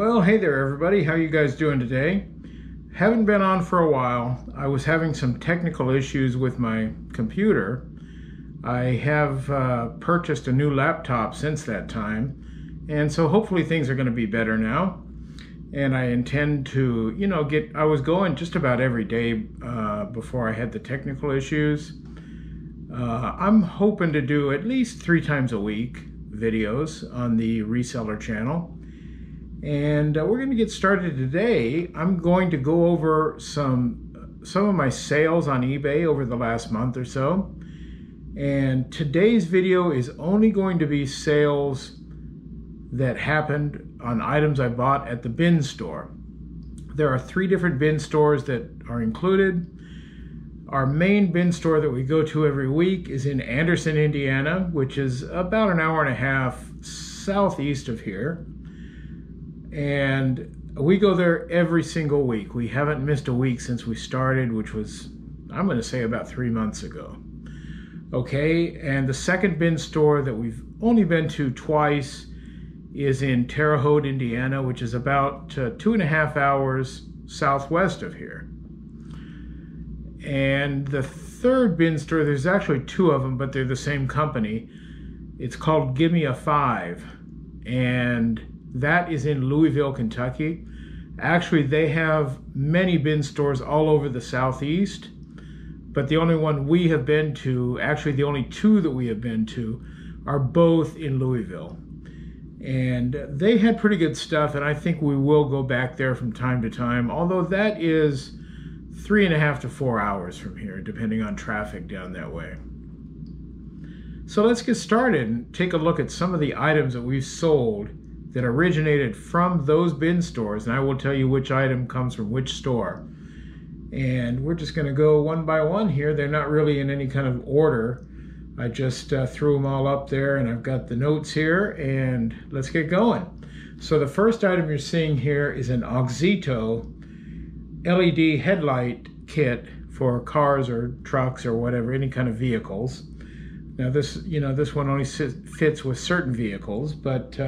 Well, hey there everybody. How you guys doing today? Haven't been on for a while. I was having some technical issues with my computer. I have purchased a new laptop since that time, and so hopefully things are going to be better now. And I intend to, I was going just about every day before I had the technical issues. I'm hoping to do at least 3 times a week videos on the reseller channel. And we're going to get started today. I'm going to go over some of my sales on eBay over the last month or so. And today's video is only going to be sales that happened on items I bought at the bin store. There are 3 different bin stores that are included. Our main bin store that we go to every week is in Anderson, Indiana, which is about an hour and a half southeast of here. And we go there every single week. We haven't missed a week since we started, which was, I'm going to say, about 3 months ago. Okay, and the second bin store that we've only been to twice is in Terre Haute, Indiana, which is about 2.5 hours southwest of here. And the third bin store, there's actually 2 of them, but they're the same company. It's called Gimme a 5, and that is in Louisville, Kentucky. Actually, they have many bin stores all over the southeast, but the only one we have been to, actually the only 2 that we have been to, are both in Louisville. And they had pretty good stuff, and I think we will go back there from time to time, although that is 3.5 to 4 hours from here, depending on traffic down that way. So let's get started and take a look at some of the items that we've sold that originated from those bin stores, and I will tell you which item comes from which store. And we're just going to go one by one here. They're not really in any kind of order. I just threw them all up there, and I've got the notes here, and let's get going. So the first item you're seeing here is an Auxito LED headlight kit for cars or trucks or whatever, any kind of vehicles. Now this one only fits with certain vehicles, but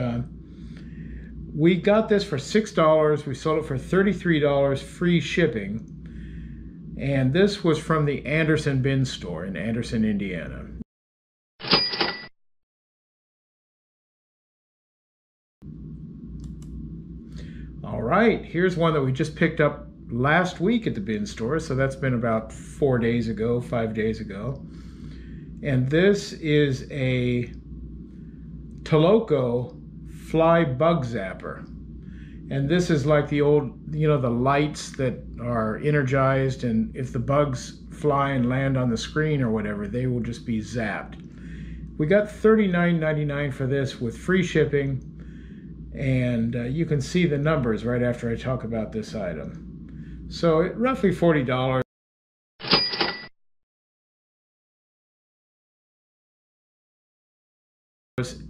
we got this for $6. We sold it for $33, free shipping. And this was from the Anderson bin store in Anderson, Indiana. All right, here's one that we just picked up last week at the bin store. So that's been about 5 days ago. And this is a Toloco fly bug zapper, and this is like the old, the lights that are energized, and if the bugs fly and land on the screen or whatever, they will just be zapped. We got $39.99 for this with free shipping, and you can see the numbers right after I talk about this item. So roughly $40.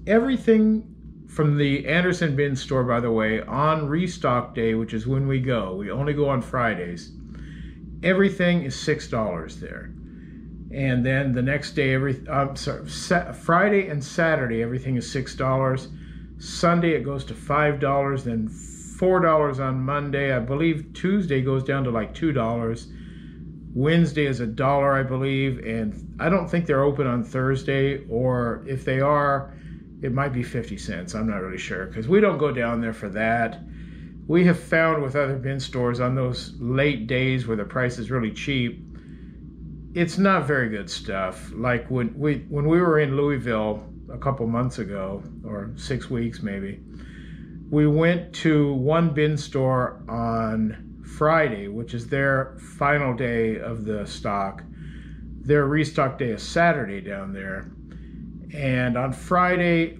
Everything from the Anderson bin store, by the way, on restock day, which is when we go, we only go on Fridays, everything is $6 there. And then the next day, Friday and Saturday, everything is $6. Sunday it goes to $5, then $4 on Monday. I believe Tuesday goes down to like $2. Wednesday is $1, I believe, and I don't think they're open on Thursday, or if they are, it might be 50 cents. I'm not really sure, because we don't go down there for that. We have found with other bin stores on those late days where the price is really cheap, it's not very good stuff. Like when we were in Louisville a couple months ago, or 6 weeks maybe, we went to one bin store on Friday, which is their final day of the stock. Their restock day is Saturday down there. And on Friday,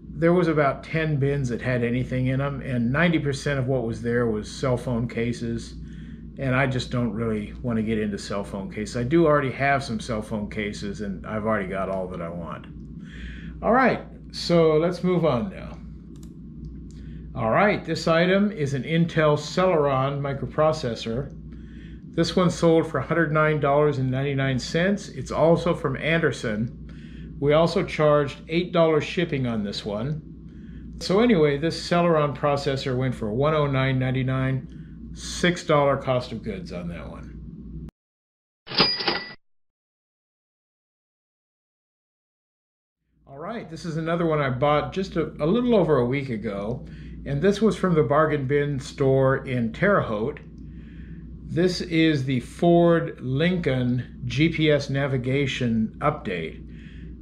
there was about 10 bins that had anything in them, and 90% of what was there was cell phone cases. And I just don't really want to get into cell phone cases. I do already have some cell phone cases, and I've already got all that I want. All right, so let's move on now. All right, this item is an Intel Celeron microprocessor. This one sold for $109.99. It's also from Anderson. We also charged $8 shipping on this one. So anyway, this Celeron processor went for $109.99, $6 cost of goods on that one. All right, this is another one I bought just a little over a week ago, and this was from the Bargain Bin store in Terre Haute. This is the Ford Lincoln GPS navigation update.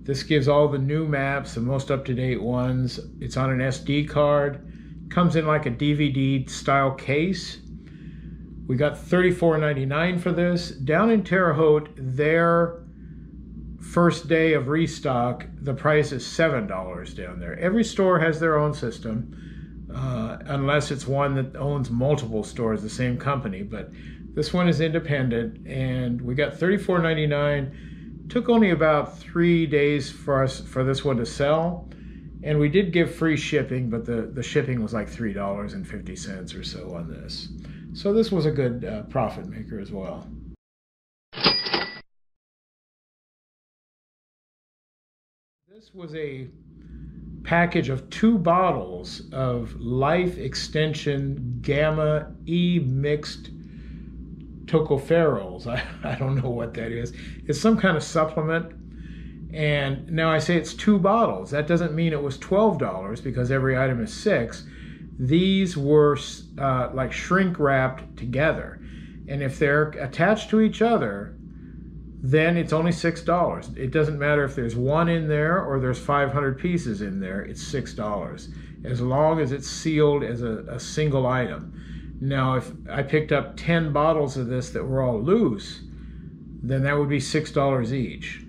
This gives all the new maps, the most up-to-date ones. It's on an SD card. Comes in like a DVD style case. We got $34.99 for this. Down in Terre Haute, their first day of restock, the price is $7 down there. Every store has their own system, unless it's one that owns multiple stores, the same company. But this one is independent, and we got $34.99. Took only about 3 days for this one to sell, and we did give free shipping, but the shipping was like $3.50 or so on this. So this was a good profit maker as well. This was a package of 2 bottles of Life Extension Gamma E mixed tocopherols. I don't know what that is. It's some kind of supplement. And now I say it's 2 bottles. That doesn't mean it was $12 because every item is 6. These were like shrink wrapped together. And if they're attached to each other, then it's only $6. It doesn't matter if there's 1 in there or there's 500 pieces in there, it's $6. As long as it's sealed as a single item. Now, if I picked up 10 bottles of this that were all loose, then that would be $6 each.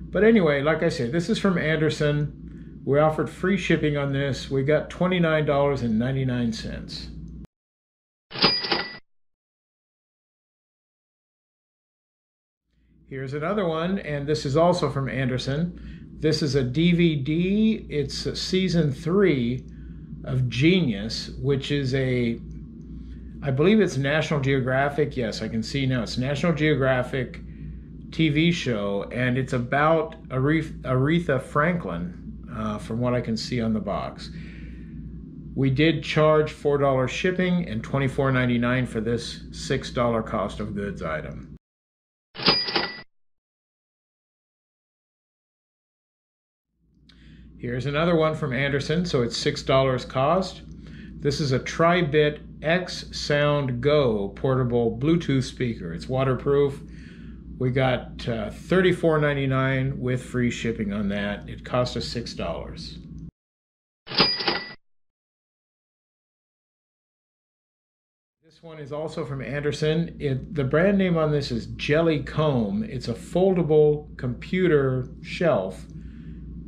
But anyway, like I said, this is from Anderson. We offered free shipping on this. We got $29.99. Here's another one, and this is also from Anderson. This is a DVD. It's season 3 of Genius, which is I believe it's National Geographic. Yes, I can see now. It's National Geographic TV show, and it's about Aretha Franklin, from what I can see on the box. We did charge $4 shipping and $24.99 for this $6 cost of goods item. Here's another one from Anderson, so it's $6 cost. This is a Tri-Bit X Sound Go portable Bluetooth speaker. It's waterproof. We got $34.99 with free shipping on that. It cost us $6. This one is also from Anderson. The brand name on this is Jelly Comb. It's a foldable computer shelf.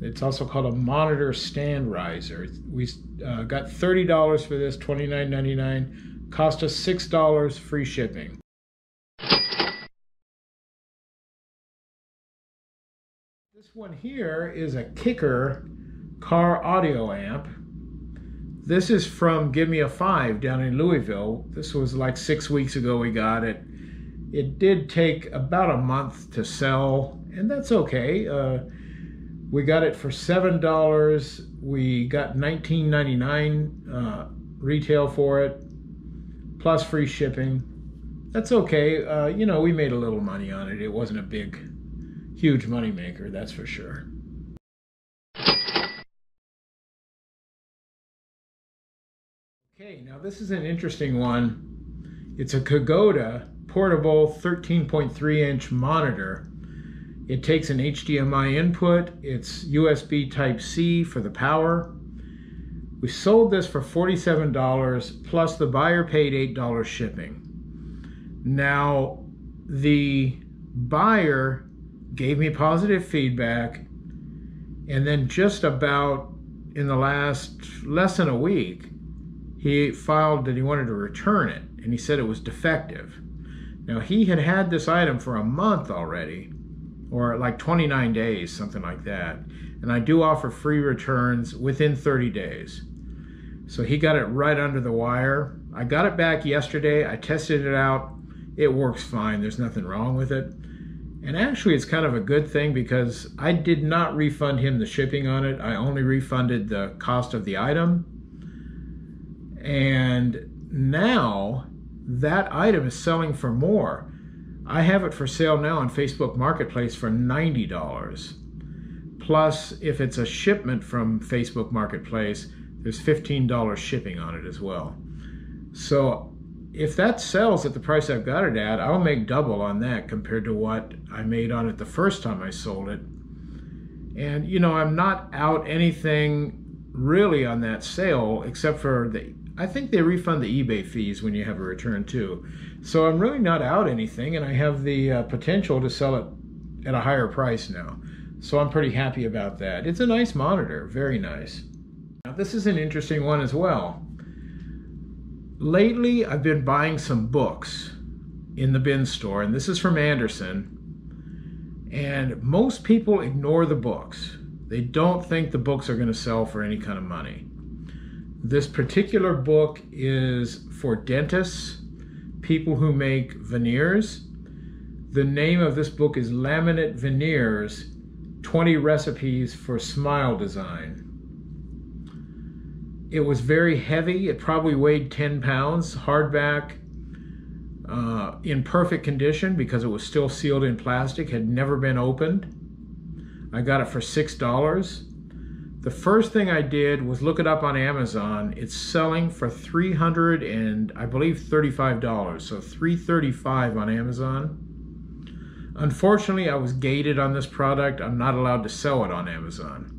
It's also called a monitor stand riser. We got $30 for this, $29.99. Cost us $6 free shipping. This one here is a Kicker car audio amp. This is from Give Me a 5 down in Louisville. This was like 6 weeks ago we got it. It did take about a month to sell, and that's okay. We got it for $7. We got $19.99 retail for it, plus free shipping. That's okay. You know, we made a little money on it. It wasn't a big, huge money maker, that's for sure. Okay, now this is an interesting one. It's a Kagoda portable 13.3-inch monitor. It takes an HDMI input. It's USB Type-C for the power. We sold this for $47, plus the buyer paid $8 shipping. Now, the buyer gave me positive feedback, and then just about in the less than a week, he filed that he wanted to return it, and he said it was defective. Now, he had this item for a month already, or like 29 days, something like that. And I do offer free returns within 30 days. So he got it right under the wire. I got it back yesterday. I tested it out. It works fine. There's nothing wrong with it. And actually, it's kind of a good thing because I did not refund him the shipping on it. I only refunded the cost of the item. And now that item is selling for more. I have it for sale now on Facebook Marketplace for $90. Plus, if it's a shipment from Facebook Marketplace, there's $15 shipping on it as well. So if that sells at the price I've got it at, I'll make double on that compared to what I made on it the first time I sold it. And you know, I'm not out anything really on that sale except for I think they refund the eBay fees when you have a return too. So I'm really not out anything, and I have the potential to sell it at a higher price now. So I'm pretty happy about that. It's a nice monitor, very nice. Now this is an interesting one as well. Lately, I've been buying some books in the bin store, and this is from Andersen. And most people ignore the books. They don't think the books are going to sell for any kind of money. This particular book is for dentists, people who make veneers. The name of this book is Laminate Veneers, 20 Recipes for Smile Design. It was very heavy. It probably weighed 10 pounds, hardback, in perfect condition because it was still sealed in plastic, had never been opened. I got it for $6. The first thing I did was look it up on Amazon. It's selling for $335, so $335 on Amazon. Unfortunately, I was gated on this product. I'm not allowed to sell it on Amazon.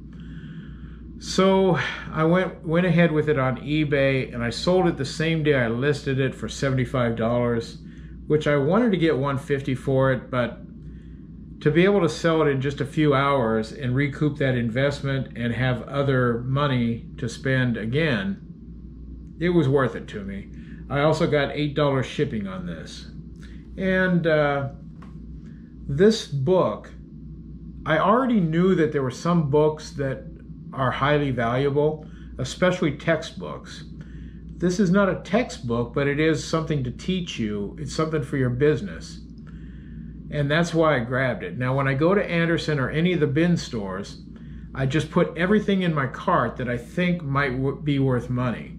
So I went ahead with it on eBay, and I sold it the same day I listed it for $75, which I wanted to get $150 for it, but to be able to sell it in just a few hours and recoup that investment and have other money to spend again, it was worth it to me. I also got $8 shipping on this. And this book, I already knew that there were some books that are highly valuable, especially textbooks. This is not a textbook, but it is something to teach you. It's something for your business. And that's why I grabbed it. Now, when I go to Andersen or any of the bin stores, I just put everything in my cart that I think might be worth money.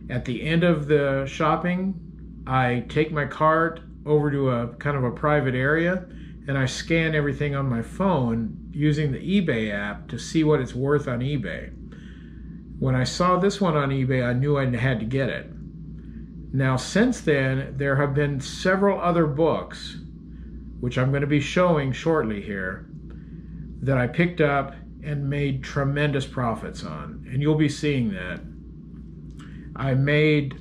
At the end of the shopping, I take my cart over to a kind of a private area, and I scan everything on my phone using the eBay app to see what it's worth on eBay. When I saw this one on eBay, I knew I had to get it. Now, since then, there have been several other books, which I'm going to be showing shortly here, that I picked up and made tremendous profits on. And you'll be seeing that. I made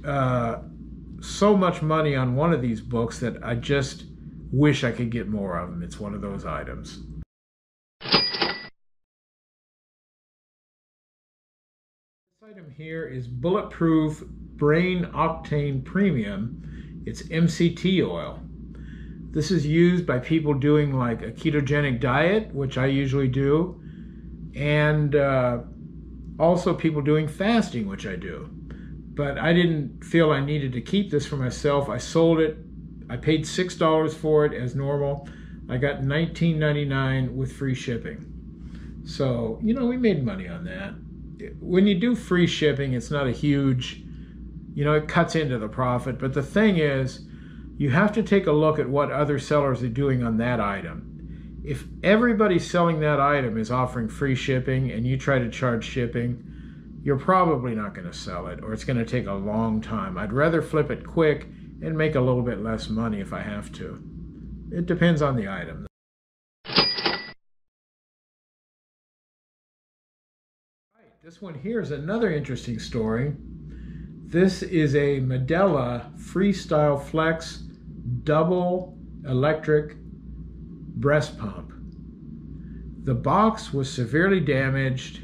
so much money on one of these books that I just wish I could get more of them. It's one of those items. This item here is Bulletproof Brain Octane Premium. It's MCT oil. This is used by people doing like a ketogenic diet, which I usually do, and also people doing fasting, which I do. But I didn't feel I needed to keep this for myself. I sold it. I paid $6 for it as normal. I got $19.99 with free shipping. So, you know, we made money on that. When you do free shipping, it's not a huge, you know, it cuts into the profit. But the thing is, you have to take a look at what other sellers are doing on that item. If everybody selling that item is offering free shipping and you try to charge shipping, you're probably not going to sell it, or it's going to take a long time. I'd rather flip it quick and make a little bit less money if I have to. It depends on the item. This one here is another interesting story. This is a Medela Freestyle Flex double electric breast pump. The box was severely damaged.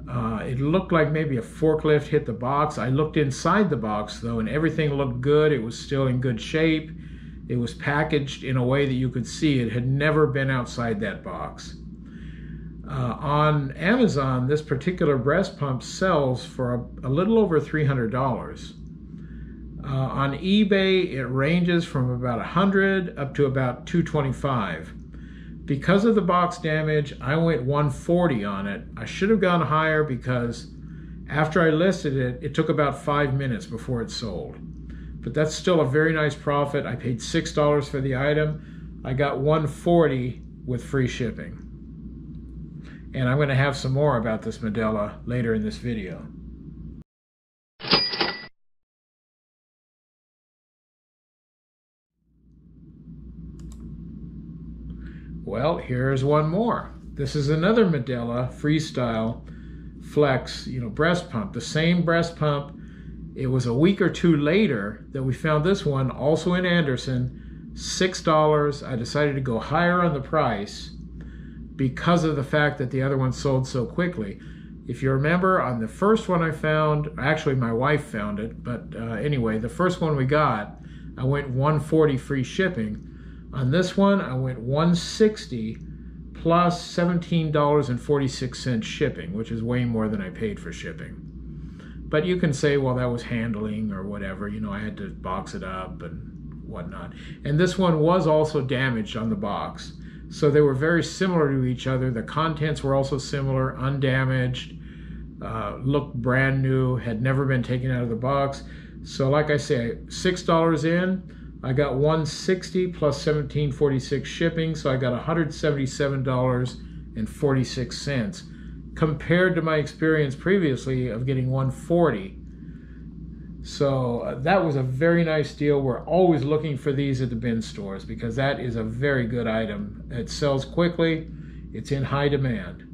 It looked like maybe a forklift hit the box. I looked inside the box though, and everything looked good. It was still in good shape. It was packaged in a way that you could see it had never been outside that box. On Amazon, this particular breast pump sells for a little over $300. On eBay, it ranges from about 100 up to about 225. Because of the box damage, I went 140 on it. I should have gone higher because after I listed it, it took about 5 minutes before it sold. But that's still a very nice profit. I paid $6 for the item. I got 140 with free shipping. And I'm going to have some more about this Medela later in this video. Well, here's one more. This is another Medela Freestyle Flex, breast pump. The same breast pump. It was a week or two later that we found this one, also in Anderson, $6. I decided to go higher on the price because of the fact that the other one sold so quickly. If you remember, on the first one I found, actually my wife found it, but anyway, the first one we got, I went 140 free shipping. On this one, I went 160 plus $17.46 shipping, which is way more than I paid for shipping. But you can say, well, that was handling or whatever. I had to box it up and whatnot. And this one was also damaged on the box. So they were very similar to each other. The contents were also similar, undamaged, looked brand new, had never been taken out of the box. So like I say, $6 in, I got 160 plus $17.46 shipping, so I got $177.46 compared to my experience previously of getting 140. So that was a very nice deal. We're always looking for these at the bin stores because that is a very good item. It sells quickly. It's in high demand.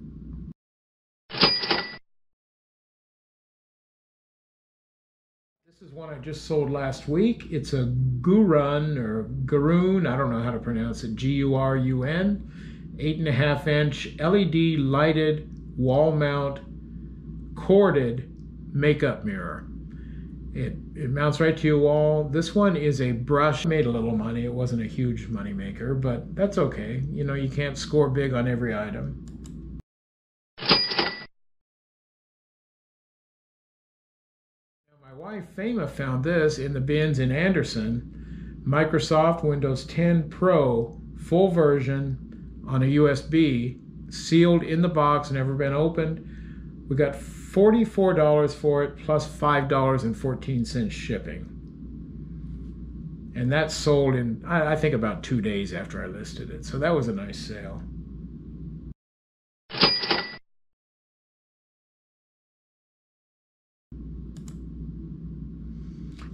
This is one I just sold last week. It's a Gurun or Gurun, I don't know how to pronounce it, G-U-R-U-N, 8.5 inch LED lighted wall mount corded makeup mirror. It mounts right to your wall. This one is a brush. Made a little money. It wasn't a huge money maker, but that's okay. You can't score big on every item. My wife, Fama, found this in the bins in Anderson. Microsoft Windows 10 Pro, full version on a USB, sealed in the box, never been opened. We got $44 for it, plus $5.14 shipping. And that sold in, I think, about 2 days after I listed it. So that was a nice sale.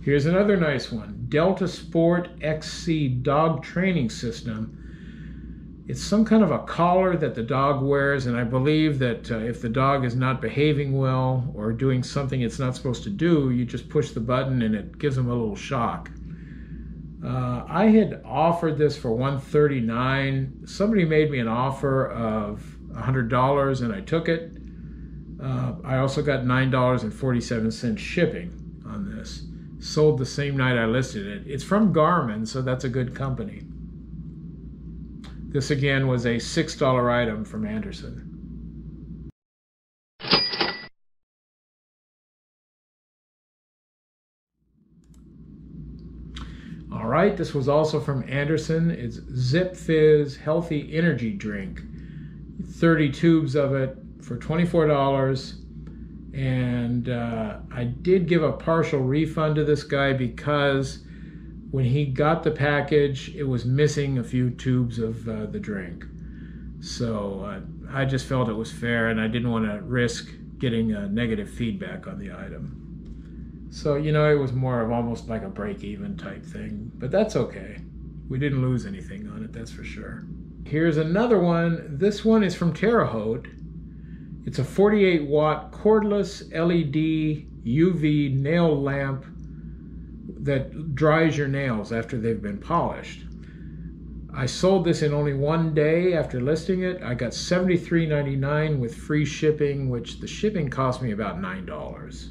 Here's another nice one, Delta Sport XC dog training system. It's some kind of a collar that the dog wears, and I believe that if the dog is not behaving well or doing something it's not supposed to do, you just push the button and it gives them a little shock. I had offered this for $139. Somebody made me an offer of $100 and I took it. I also got $9.47 shipping on this. Sold the same night I listed it. It's from Garmin, so that's a good company. This again was a $6 item from Anderson. All right, this was also from Anderson. It's ZipFizz Healthy Energy Drink. 30 tubes of it for $24. And I did give a partial refund to this guy because when he got the package, it was missing a few tubes of the drink. So I just felt it was fair, and I didn't want to risk getting negative feedback on the item. So, it was more of almost like a break-even type thing, but that's okay. We didn't lose anything on it, that's for sure. Here's another one. This one is from Terre Haute. It's a 48-watt cordless LED UV nail lamp that dries your nails after they've been polished. I sold this in only 1 day after listing it. I got $73.99 with free shipping, which the shipping cost me about $9.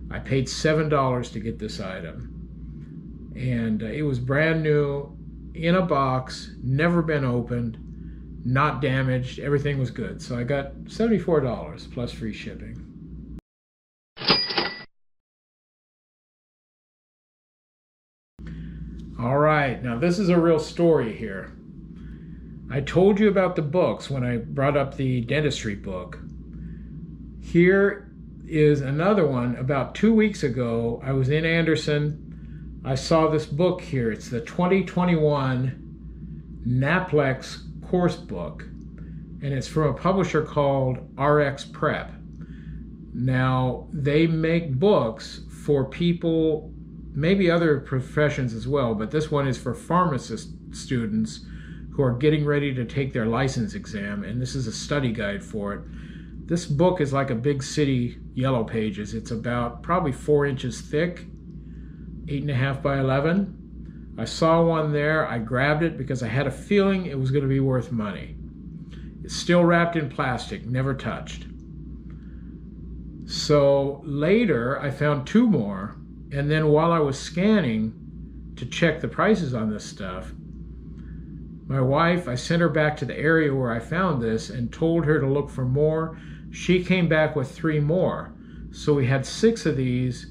I paid $7 to get this item. And it was brand new, in a box, never been opened, not damaged, everything was good. So I got $74 plus free shipping. All right, now this is a real story here. I told you about the books when I brought up the dentistry book. Here is another one. About 2 weeks ago, I was in Anderson. I saw this book here. It's the 2021 NAPLEX course book, and it's from a publisher called RX Prep. Now, they make books for people, maybe other professions as well, but this one is for pharmacist students who are getting ready to take their license exam, and this is a study guide for it. This book is like a big city yellow pages. It's about probably 4 inches thick, 8.5 by 11. I saw one there. I grabbed it because I had a feeling it was going to be worth money. It's still wrapped in plastic, never touched. So later I found 2 more, and then while I was scanning to check the prices on this stuff, my wife, I sent her back to the area where I found this and told her to look for more. She came back with 3 more. So we had 6 of these,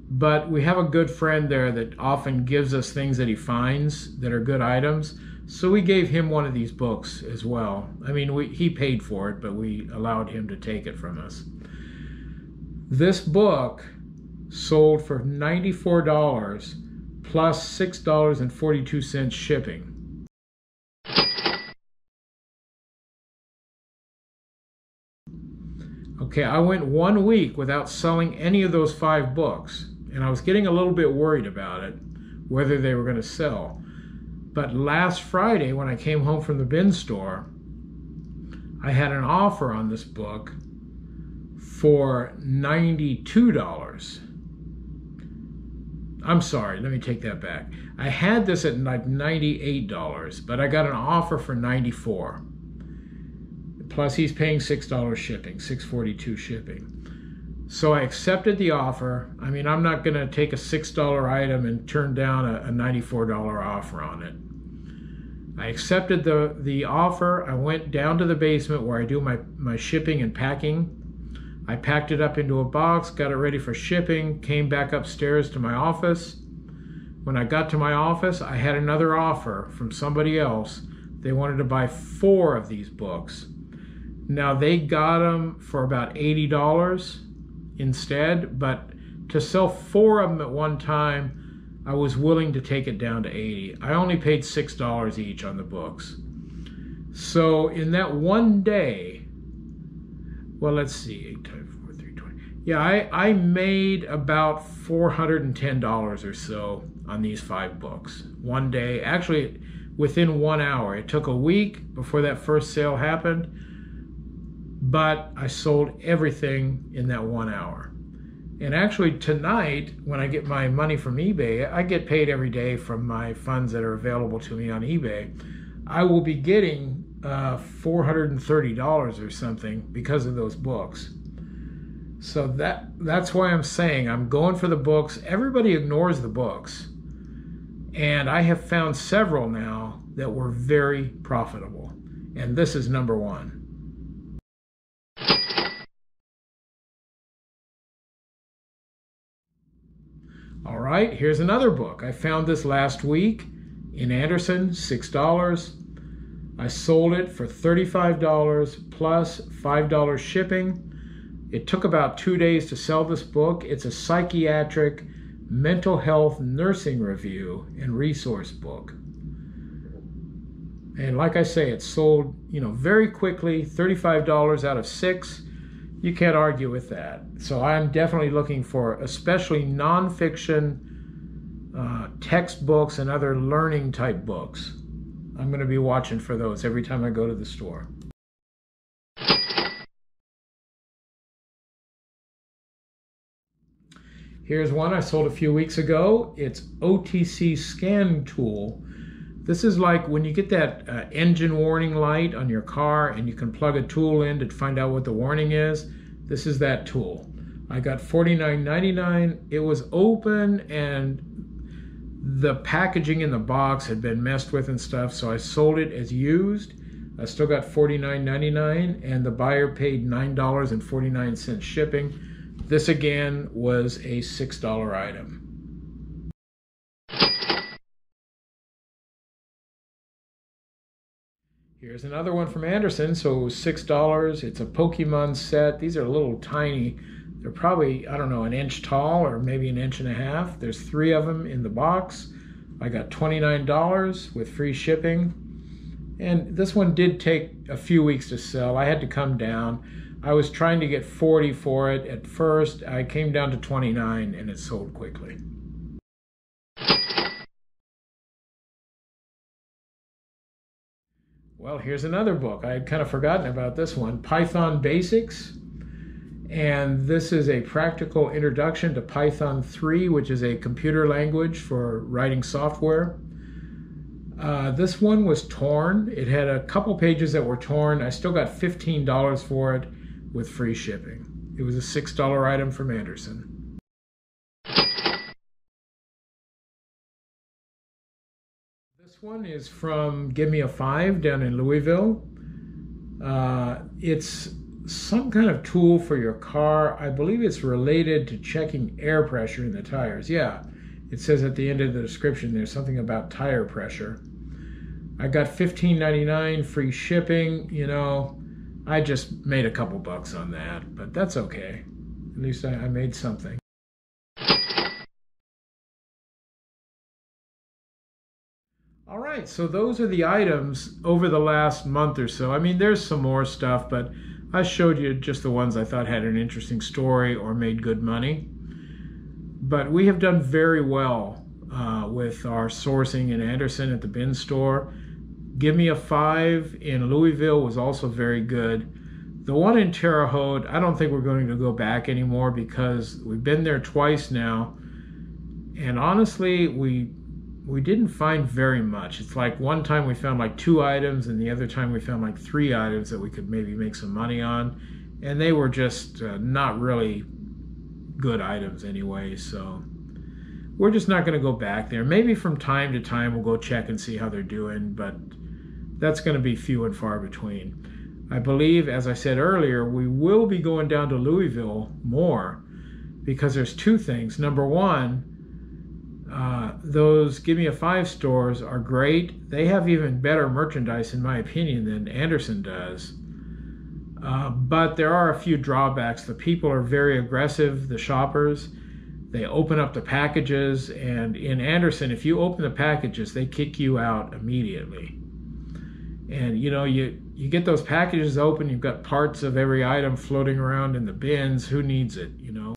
but we have a good friend there that often gives us things that he finds that are good items. So we gave him one of these books as well. I mean, he paid for it, but we allowed him to take it from us. This book sold for $94 plus $6.42 shipping. Okay, I went 1 week without selling any of those 5 books, and I was getting a little bit worried about it, whether they were going to sell. But last Friday, when I came home from the bin store, I had an offer on this book for $92. I'm sorry, let me take that back. I had this at like $98, but I got an offer for $94. Plus he's paying $6 shipping, $6.42 shipping. So I accepted the offer. I mean, I'm not going to take a $6 item and turn down a $94 offer on it. I accepted the offer. I went down to the basement where I do my shipping and packing. I packed it up into a box, got it ready for shipping, came back upstairs to my office. When I got to my office, I had another offer from somebody else. They wanted to buy 4 of these books. Now they got them for about $80 instead, but to sell 4 of them at one time, I was willing to take it down to $80. I only paid $6 each on the books. So in that one day, well, let's see, 8 times 4, 320. Yeah, I made about $410 or so on these 5 books. One day, actually within 1 hour. It took a week before that first sale happened, but I sold everything in that 1 hour. And actually tonight, when I get my money from eBay, I get paid every day from my funds that are available to me on eBay. I will be getting $430 or something because of those books. So that's why I'm saying I'm going for the books. Everybody ignores the books. And I have found several now that were very profitable. And this is number 1. All right, here's another book. I found this last week in Anderson, $6. I sold it for $35 plus $5 shipping. It took about 2 days to sell this book. It's a psychiatric mental health nursing review and resource book. And like I say, it sold, very quickly, $35 out of 6. You can't argue with that. So I'm definitely looking for especially nonfiction textbooks and other learning type books. I'm going to be watching for those every time I go to the store. Here's one I sold a few weeks ago. It's OTC Scan Tool. This is like when you get that engine warning light on your car and you can plug a tool in to find out what the warning is. This is that tool. I got $49.99. It was open and the packaging in the box had been messed with and stuff, so I sold it as used. I still got $49.99 and the buyer paid $9.49 shipping. This again was a $6 item. Here's another one from Anderson. So it was $6. It's a Pokemon set. These are little tiny. They're probably, I don't know, an inch tall or maybe an inch and a half. There's 3 of them in the box. I got $29 with free shipping. And this one did take a few weeks to sell. I had to come down. I was trying to get 40 for it at first. I came down to 29 and it sold quickly. Well, here's another book. I had kind of forgotten about this one, Python Basics. And this is a practical introduction to Python 3, which is a computer language for writing software. This one was torn. It had a couple pages that were torn. I still got $15 for it with free shipping. It was a $6 item from Anderson. This one is from Give Me a 5 down in Louisville. It's some kind of tool for your car. I believe it's related to checking air pressure in the tires. Yeah, it says at the end of the description there's something about tire pressure. I got $15.99 free shipping. You know, I just made a couple bucks on that, but that's okay. At least I made something. All right, so those are the items over the last month or so. I mean, there's some more stuff, but I showed you just the ones I thought had an interesting story or made good money. But we have done very well with our sourcing in Anderson at the bin store. Give Me a 5 in Louisville was also very good. The one in Terre Haute, I don't think we're going to go back anymore because we've been there twice now. And honestly, we didn't find very much. It's like one time we found like 2 items and the other time we found like 3 items that we could maybe make some money on. And they were just not really good items anyway. So we're just not going to go back there. Maybe from time to time we'll go check and see how they're doing, but that's going to be few and far between. I believe, as I said earlier, we will be going down to Louisville more because there's 2 things. Number one, those Give Me a 5 stores are great. They have even better merchandise, in my opinion, than Anderson does. But there are a few drawbacks. The people are very aggressive, the shoppers. They open up the packages, and in Anderson, if you open the packages, they kick you out immediately. And you know, you get those packages open, you've got parts of every item floating around in the bins. Who needs it, you know?